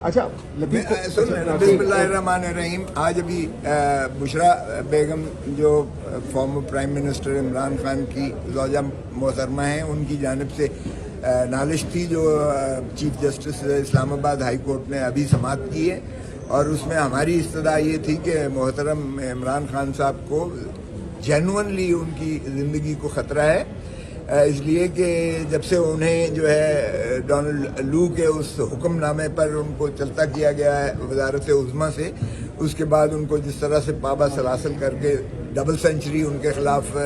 اچھا بسم اللہ الرحمن الرحیم. آج ابھی بشرا بیگم جو former prime minister Imran Khan کی زوجہ محترمہ ہیں، ان کی جانب سے نالش تھی جو چیف جسٹس اسلام آباد ہائی کورٹ نے ابھی سماعت کی ہے، اور اس میں ہماری استدعا یہ تھی کہ محترم عمران خان صاحب کو جینوئنلی ان کی زندگی کو خطرہ ہے، اس لیے کہ جب سے انہیں جو ہے ڈونلڈ لو کے اس حکم نامے پر ان کو چلتا کیا گیا ہے وزارت عظمیٰ سے، اس کے بعد ان کو جس طرح سے پابا سلاسل کر کے ڈبل سینچری ان کے خلاف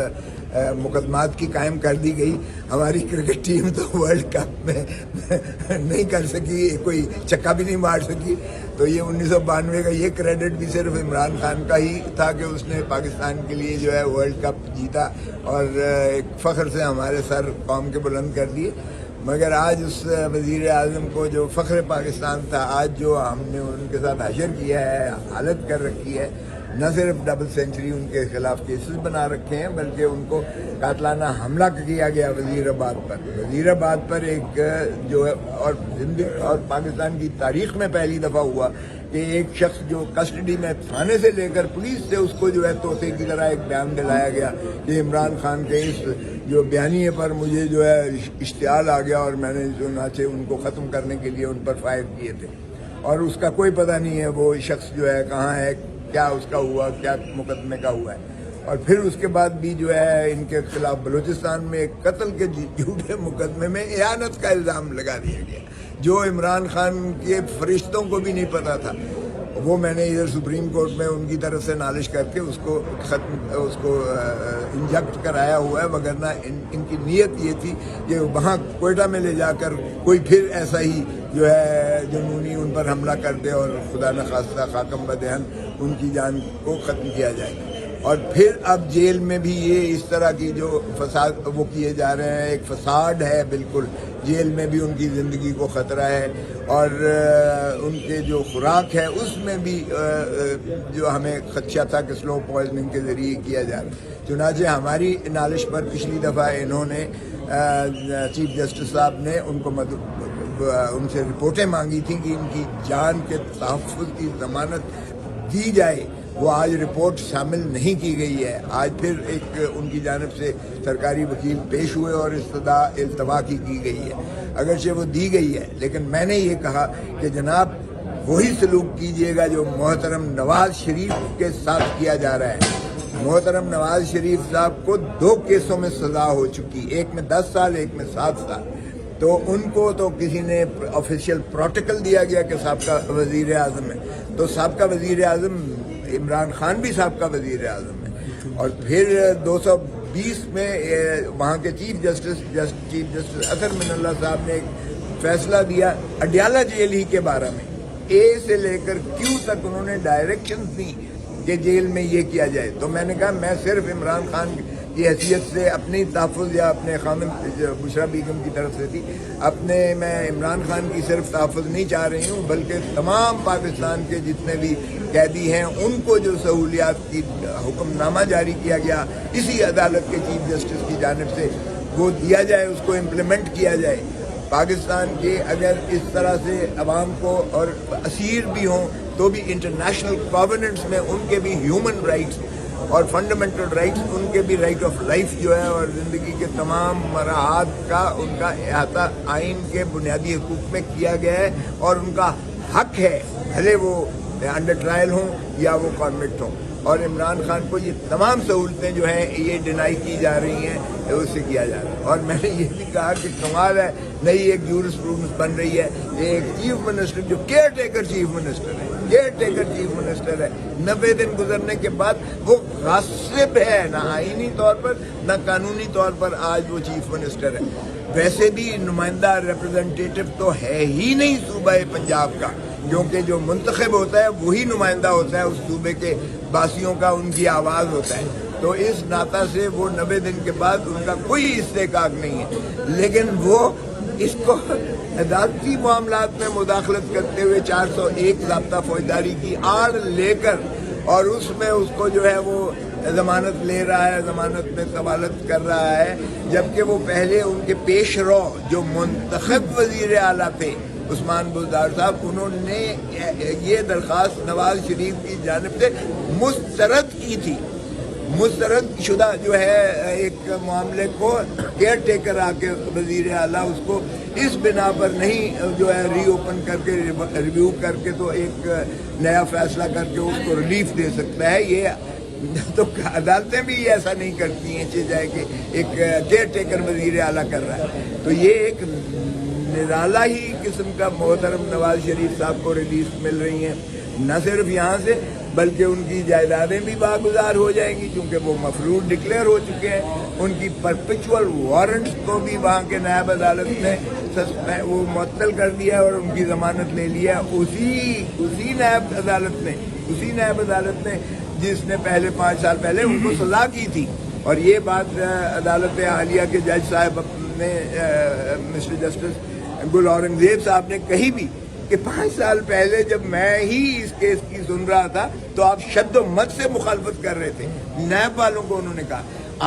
مقدمات کی قائم کر دی گئی. ہماری کرکٹ ٹیم تو ورلڈ کپ میں نہیں کر سکی، کوئی چکا بھی نہیں مار سکی. تو یہ 1992 کا یہ کریڈٹ بھی صرف عمران خان کا ہی تھا کہ اس نے پاکستان کے لیے جو ہے ورلڈ کپ جیتا اور ایک فخر سے ہمارے سر قوم کے بلند کر دیے. مگر آج اس وزیر اعظم کو جو فخر پاکستان تھا، آج جو ہم نے ان کے ساتھ حشر کیا ہے، حالت کر رکھی ہے، نہ صرف ڈبل سینچری ان کے خلاف کیسز بنا رکھے ہیں، بلکہ ان کو قاتلانہ حملہ کیا گیا وزیر آباد پر ایک جو ہے اور پاکستان کی تاریخ میں پہلی دفعہ ہوا کہ ایک شخص جو کسٹڈی میں تھانے سے لے کر پولیس سے اس کو جو ہے توطئے کی طرح ایک بیان دلایا گیا کہ عمران خان کے اس جو بیانیے پر مجھے جو ہے اشتعال آ گیا اور میں نے چنانچہ ان کو ختم کرنے کے لیے ان پر فائر کیے تھے، اور اس کا کوئی پتہ نہیں ہے وہ شخص جو ہے کہاں ہے، کیا اس کا ہوا، کیا مقدمے کا ہوا ہے. اور پھر اس کے بعد بھی جو ہے ان کے خلاف بلوچستان میں ایک قتل کے جھوٹے مقدمے میں اعانت کا الزام لگا دیا گیا جو عمران خان کے فرشتوں کو بھی نہیں پتا تھا. وہ میں نے ادھر سپریم کورٹ میں ان کی طرف سے نالش کر کے اس کو انجیکٹ کرایا ہوا ہے، وگرنہ ان کی نیت یہ تھی کہ وہاں کوئٹہ میں لے جا کر کوئی پھر ایسا ہی جو ہے جنونی ان پر حملہ کر دے اور خدا نخواستہ خاکم بدہن ان کی جان کو ختم کیا جائے. اور پھر اب جیل میں بھی یہ اس طرح کی جو فساد وہ کیے جا رہے ہیں، ایک فساد ہے بالکل. جیل میں بھی ان کی زندگی کو خطرہ ہے، اور ان کے جو خوراک ہے اس میں بھی جو ہمیں خدشہ تھا کہ سلو پوائزننگ کے ذریعے کیا جا رہا ہے. چنانچہ ہماری نالش پر پچھلی دفعہ انہوں نے چیف جسٹس صاحب نے ان سے رپورٹیں مانگی تھیں کہ ان کی جان کے تحفظ کی ضمانت دی جائے. وہ آج رپورٹ شامل نہیں کی گئی ہے. آج پھر ایک ان کی جانب سے سرکاری وکیل پیش ہوئے اور التوا کی گئی ہے. اگرچہ وہ دی گئی ہے، لیکن میں نے یہ کہا کہ جناب وہی سلوک کیجیے گا جو محترم نواز شریف کے ساتھ کیا جا رہا ہے. محترم نواز شریف صاحب کو 2 کیسوں میں سزا ہو چکی، ایک میں 10 سال، ایک میں 7 سال. تو ان کو تو کسی نے آفیشیل پروٹوکول دیا گیا کہ سابقہ وزیر اعظم ہے، تو سابقہ وزیر اعظم عمران خان بھی سابقہ وزیر اعظم ہے. اور پھر 220 میں وہاں کے چیف جسٹس اطہر من اللہ صاحب نے ایک فیصلہ دیا اڈیالہ جیل ہی کے بارے میں. اے سے لے کر کیو تک انہوں نے ڈائریکشنز دی کہ جیل میں یہ کیا جائے. تو میں نے کہا میں صرف عمران خان کی حیثیت سے اپنی تحفظ یا اپنے خامد بشرا بیگم کی طرف سے تھی، میں عمران خان کی صرف تحفظ نہیں چاہ رہی ہوں، بلکہ تمام پاکستان کے جتنے بھی قیدی ہیں ان کو جو سہولیات کی حکم نامہ جاری کیا گیا اسی عدالت کے چیف جسٹس کی جانب سے وہ دیا جائے، اس کو امپلیمنٹ کیا جائے. پاکستان کے اگر اس طرح سے عوام کو اور اسیر بھی ہوں تو بھی انٹرنیشنل کووننٹس میں ان کے بھی ہیومن رائٹس اور فنڈامنٹل رائٹس، ان کے بھی رائٹ آف لائف جو ہے اور زندگی کے تمام مراحل کا ان کا احاطہ آئین کے بنیادی حقوق میں کیا گیا ہے، اور ان کا حق ہے بھلے وہ انڈر ٹرائل ہوں یا وہ کانوکٹ ہوں. اور عمران خان کو یہ تمام سہولتیں جو ہیں یہ ڈینائی کی جا رہی ہیں، اس سے کیا جا رہا ہے. اور میں نے یہ بھی کہا کہ کمال ہے، نئی ایک جورسپروڈنس بن رہی ہے. ایک چیف منسٹر جو کیئر ٹیکر چیف منسٹر ہے 90 دن گزرنے کے بعد وہ غاصب ہے، نہ آئینی طور پر نہ قانونی طور پر آج وہ چیف منسٹر ہے. ویسے بھی نمائندہ ریپرزنٹیٹو تو ہے ہی نہیں صوبہ پنجاب کا، کیونکہ جو منتخب ہوتا ہے وہی نمائندہ ہوتا ہے اس صوبے کے باسیوں کا، ان کی آواز ہوتا ہے. تو اس ناطہ سے وہ 90 دن کے بعد ان کا کوئی استحقاق نہیں ہے. لیکن وہ اس کو عدالتی معاملات میں مداخلت کرتے ہوئے 401 ضابطہ فوجداری کی آڑ لے کر اور اس میں اس کو جو ہے وہ ضمانت لے رہا ہے، ضمانت میں طوالت کر رہا ہے، جبکہ وہ پہلے ان کے پیش رو جو منتخب وزیر اعلیٰ تھے عثمان بزدار صاحب، انہوں نے یہ درخواست نواز شریف کی جانب سے مسترد کی تھی. مسترد شدہ جو ہے ایک معاملے کو کیئر ٹیکر آ کے وزیر اعلیٰ اس کو اس بنا پر نہیں جو ہے ری اوپن کر کے ریویو کر کے تو ایک نیا فیصلہ کر کے اس کو ریلیف دے سکتا ہے. یہ تو عدالتیں بھی ایسا نہیں کرتی ہیں جائے کہ ایک کیئر ٹیکر وزیر اعلیٰ کر رہا ہے. تو یہ ایک نرالا ہی قسم کا محترم نواز شریف صاحب کو ریلیف مل رہی ہیں، نہ صرف یہاں سے بلکہ ان کی جائیدادیں بھی باگزار ہو جائیں گی کیونکہ وہ مفروض ڈکلیئر ہو چکے ہیں. ان کی پرپیچول وارنٹس کو بھی وہاں کے نائب عدالت نے وہ معطل کر دیا اور ان کی ضمانت لے لیا. اسی نائب عدالت نے جس نے پہلے 5 سال پہلے ان کو سزا کی تھی. اور یہ بات عدالت عالیہ کے جج صاحب نے مسٹر جسٹس گل اورنگزیب صاحب نے کہی بھی کہ 5 سال پہلے جب میں ہی اس کیس کی سن رہا تھا تو آپ شد و مت سے مخالفت کر رہے تھے. نیب والوں کو انہوں نے کہا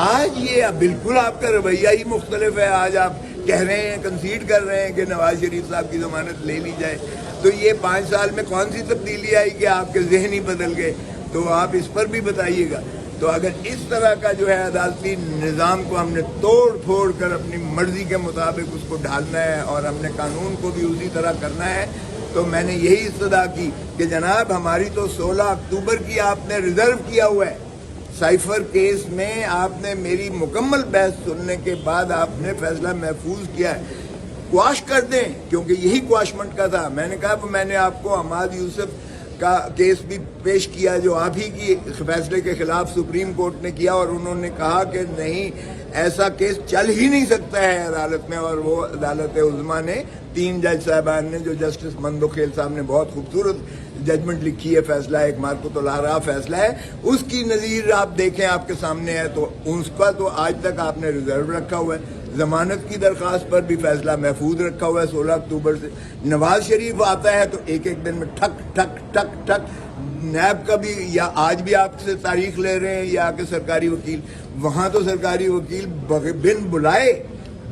آج یہ بالکل آپ کا رویہ ہی مختلف ہے. آج آپ کہہ رہے ہیں، کنسیڈ کر رہے ہیں کہ نواز شریف صاحب کی ضمانت لے لی جائے. تو یہ 5 سال میں کون سی تبدیلی آئی کہ آپ کے ذہن ہی بدل گئے؟ تو آپ اس پر بھی بتائیے گا. تو اگر اس طرح کا جو ہے عدالتی نظام کو ہم نے توڑ پھوڑ کر اپنی مرضی کے مطابق اس کو ڈھالنا ہے اور ہم نے قانون کو بھی اسی طرح کرنا ہے، تو میں نے یہی استدعا کی کہ جناب ہماری تو 16 اکتوبر کی آپ نے ریزرو کیا ہوا ہے. سائفر کیس میں آپ نے میری مکمل بحث سننے کے بعد آپ نے فیصلہ محفوظ کیا ہے. کواش کر دیں کیونکہ یہی کواشمنٹ کا تھا. میں نے کہا میں نے آپ کو حماد یوسف کا کیس بھی پیش کیا جو آپ ہی کی فیصلے کے خلاف سپریم کورٹ نے کیا، اور انہوں نے کہا کہ نہیں ایسا کیس چل ہی نہیں سکتا ہے عدالت میں. اور وہ عدالت عظمیٰ نے 3 جج صاحبان نے جو جسٹس مندو خیل صاحب نے بہت خوبصورت ججمنٹ لکھی ہے، فیصلہ ایک مارکوت الارا فیصلہ ہے، اس کی نظیر آپ دیکھیں آپ کے سامنے ہے. تو اس کا تو آج تک آپ نے ریزرو رکھا ہوا ہے. ضمانت کی درخواست پر بھی فیصلہ محفوظ رکھا ہوا ہے 16 اکتوبر سے. نواز شریف آتا ہے تو ایک دن میں ٹھک ٹھک ٹھک ٹھک نیب کا بھی، یا آج بھی آپ سے تاریخ لے رہے ہیں یا کہ سرکاری وکیل، وہاں تو سرکاری وکیل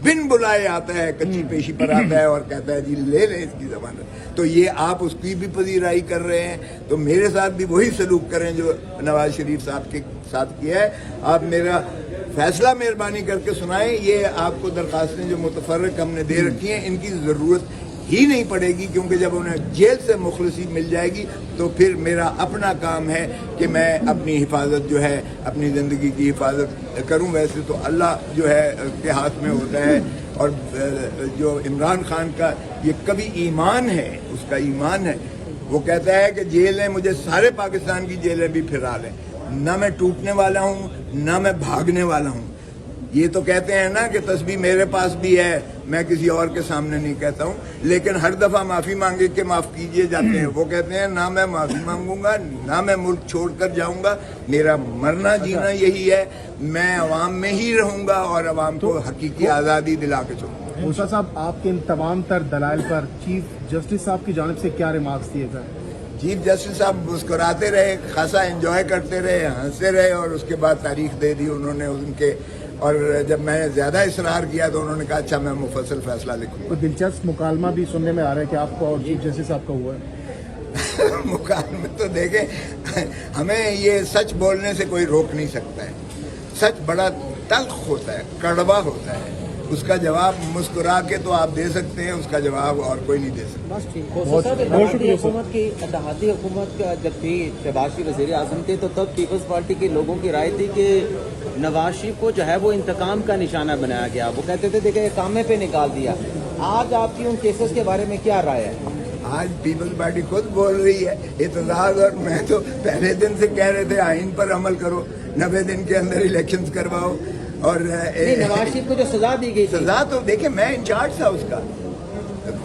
بن بلائے آتا ہے، کچی پیشی پر آتا ہے اور کہتا ہے جی لے لیں اس کی ضمانت. تو یہ آپ اس کی بھی پذیرائی کر رہے ہیں. تو میرے ساتھ بھی وہی سلوک کریں جو نواز شریف صاحب کے ساتھ کیا ہے. آپ میرا فیصلہ مہربانی کر کے سنائیں. یہ آپ کو درخواستیں جو متفرق ہم نے دے رکھی ہیں ان کی ضرورت ہی نہیں پڑے گی، کیونکہ جب انہیں جیل سے مخلصی مل جائے گی تو پھر میرا اپنا کام ہے کہ میں اپنی حفاظت جو ہے اپنی زندگی کی حفاظت کروں. ویسے تو اللہ جو ہے کے ہاتھ میں ہوتا ہے. اور جو عمران خان کا یہ کبھی ایمان ہے، اس کا ایمان ہے، وہ کہتا ہے کہ جیلیں مجھے سارے پاکستان کی جیلیں بھی پھرا لیں، نہ میں ٹوٹنے والا ہوں نہ میں بھاگنے والا ہوں. یہ تو کہتے ہیں نا کہ تسبیح میرے پاس بھی ہے، میں کسی اور کے سامنے نہیں کہتا ہوں، لیکن ہر دفعہ معافی مانگے کہ معاف کیجئے جاتے ہیں. وہ کہتے ہیں نہ میں معافی مانگوں گا نہ میں ملک چھوڑ کر جاؤں گا، میرا مرنا جینا یہی ہے، میں عوام میں ہی رہوں گا اور عوام کو حقیقی آزادی دلا کے چھوڑوں گا. موسیٰ صاحب، آپ کے ان تمام تر دلائل پر چیف جسٹس صاحب کی جانب سے کیا ریمارکس دیے گئے؟ چیف جسٹس صاحب مسکراتے رہے، خاصا انجوائے کرتے رہے، ہنستے رہے، اور اس کے بعد تاریخ دے دی انہوں نے ان کے. اور جب میں نے زیادہ اصرار کیا تو انہوں نے کہا اچھا میں مفصل فیصلہ لکھوں گا. کوئی دلچسپ مکالمہ بھی سننے میں آ رہا ہے کہ آپ کو اور چیف جسٹس صاحب کا ہوا ہے؟ مکالمے تو دیکھیں، ہمیں یہ سچ بولنے سے کوئی روک نہیں سکتا ہے. سچ بڑا تلخ ہوتا ہے، کڑوا ہوتا ہے. اس کا جواب مسکرا کے تو آپ دے سکتے ہیں، اس کا جواب اور کوئی نہیں دے سکتا. اتحادی حکومت کا جب تھی شہباز شریف وزیر اعظم تھے تو تب پیپلز پارٹی کے لوگوں کی رائے تھی کہ نواز شریف کو جو ہے وہ انتقام کا نشانہ بنایا گیا. وہ کہتے تھے دیکھیں کامے پہ نکال دیا. آج آپ کی ان کیسز کے بارے میں کیا رائے ہے؟ آج پیپلز پارٹی خود بول رہی ہے. اعتراض اور میں تو پہلے دن سے کہہ رہے تھے آئین پر عمل کرو، 90 دن کے اندر الیکشنز کرواؤ. اور نواز شریف کو جو سزا دی گئی، سزا تو دیکھیں میں انچارج تھا اس کا.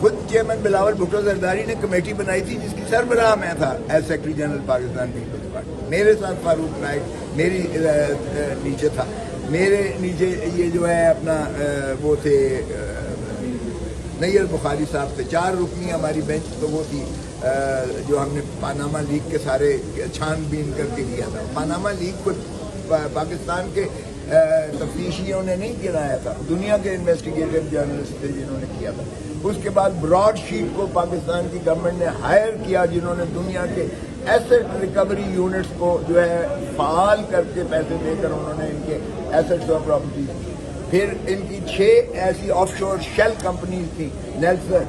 خود چیئرمین بلاول بھٹو زرداری نے کمیٹی بنائی تھی جس کی سربراہ میں تھا as secretary general Pakistan Peoples Party. میرے ساتھ فاروق نائک میری نیچے تھا. میرے نیچے یہ جو ہے اپنا وہ تھے نیل بخاری صاحب تھے. 4 رکنی ہماری بینچ تو وہ تھی جو ہم نے پاناما لیگ کے سارے چھان بین کر کے کیا تھا. پاناما لیگ کو پاکستان کے تفتیشیوں نے نہیں گرایا تھا، دنیا کے انویسٹیگیٹو جرنلسٹ تھے جنہوں نے کیا تھا. اس کے بعد براڈ شیٹ کو پاکستان کی گورنمنٹ نے ہائر کیا، جنہوں نے دنیا کے ایسٹ ریکوری یونٹس کو جو ہے فعال کر کے پیسے دے کر انہوں نے ان کے ایسٹس اور پراپرٹیز کی۔ پھر ان کی 6 ایسی آف شور شیل کمپنیز تھیں، نیلسن،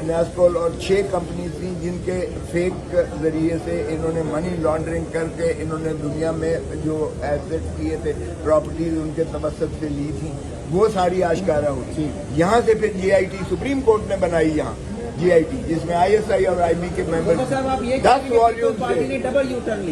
نیاسکول اور 6 کمپنیز تھیں جن کے فیک ذریعے سے انہوں نے منی لانڈرنگ کر کے انہوں نے دنیا میں جو ایسٹ کیے تھے، پراپرٹیز ان کے توسط سے لی تھیں، وہ ساری آشکارا ہوئی۔ یہاں سے پھر جی آئی ٹی سپریم کورٹ نے بنائی، یہاں جی آئی ٹی جس میں ISI اور IB کے ممبر 10 والیوم پارٹی نے ڈبل یو ٹرن لیا۔